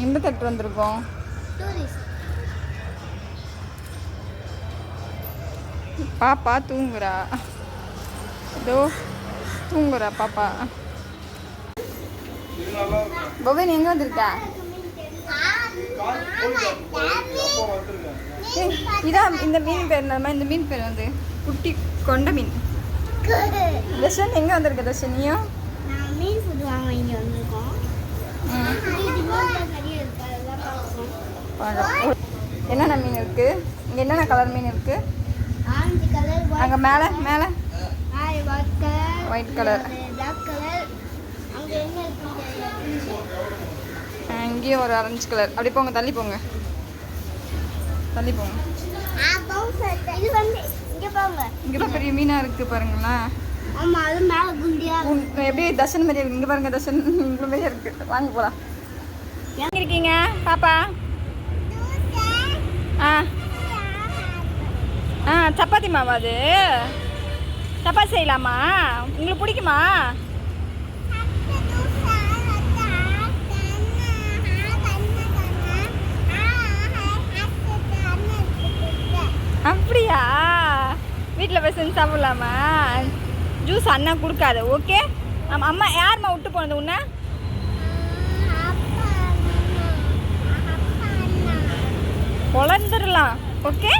எந்த தேட்டர் வந்திருக்கோம்? பாப்பா தூங்குறா. இதோ தூங்குறா பாப்பா. பவன் எங்கே வந்திருக்கா? இதான் இந்த மீன் பேர். இந்த மீன் பேர் வந்து குட்டி கொண்ட மீன். தர்ஷன் எங்கே வந்திருக்க? தர்ஷனியும் மீன் ஃபுட் வாங்க இங்கே வந்திருக்கோம். என்னென்ன மீன் இருக்கு? இங்கே என்னென்ன கலர் மீன் இருக்கு? ஆரஞ்சு கலர், அங்கே மேலே மேலே ஒயிட் கலர், பிளாக் கலர். அங்கே என்ன இருக்கு? இங்கேயும் ஒரு ஆரஞ்சு கலர். அப்படி போங்க, தள்ளி போங்க, தள்ளி போங்க. இது வந்து இங்கே போங்க. இங்கே தான் பெரிய மீனாக இருக்குது பாருங்களேன். ஆமாம், அது மேலே குண்டியா எப்படி தர்ஷன் மாதிரியே இருக்கு. இங்கே பாருங்க, தர்ஷன் இங்கே மாதிரியே இருக்குது. வாங்க போகலாம். எங்கே இருக்கீங்க பாப்பா? ஆ ஆ சப்பாத்தி மாவா? அது சப்பாத்தி செய்யலாமா? உங்களுக்கு பிடிக்குமா? அப்படியா? வீட்டில் போய் செஞ்சு சாப்பிட்லாமா? ஜூஸ் அண்ணா கொடுக்காது. ஓகே. அம்மா யார்மா விட்டு போனது உன்னை? குழந்துடலாம். ஓகே.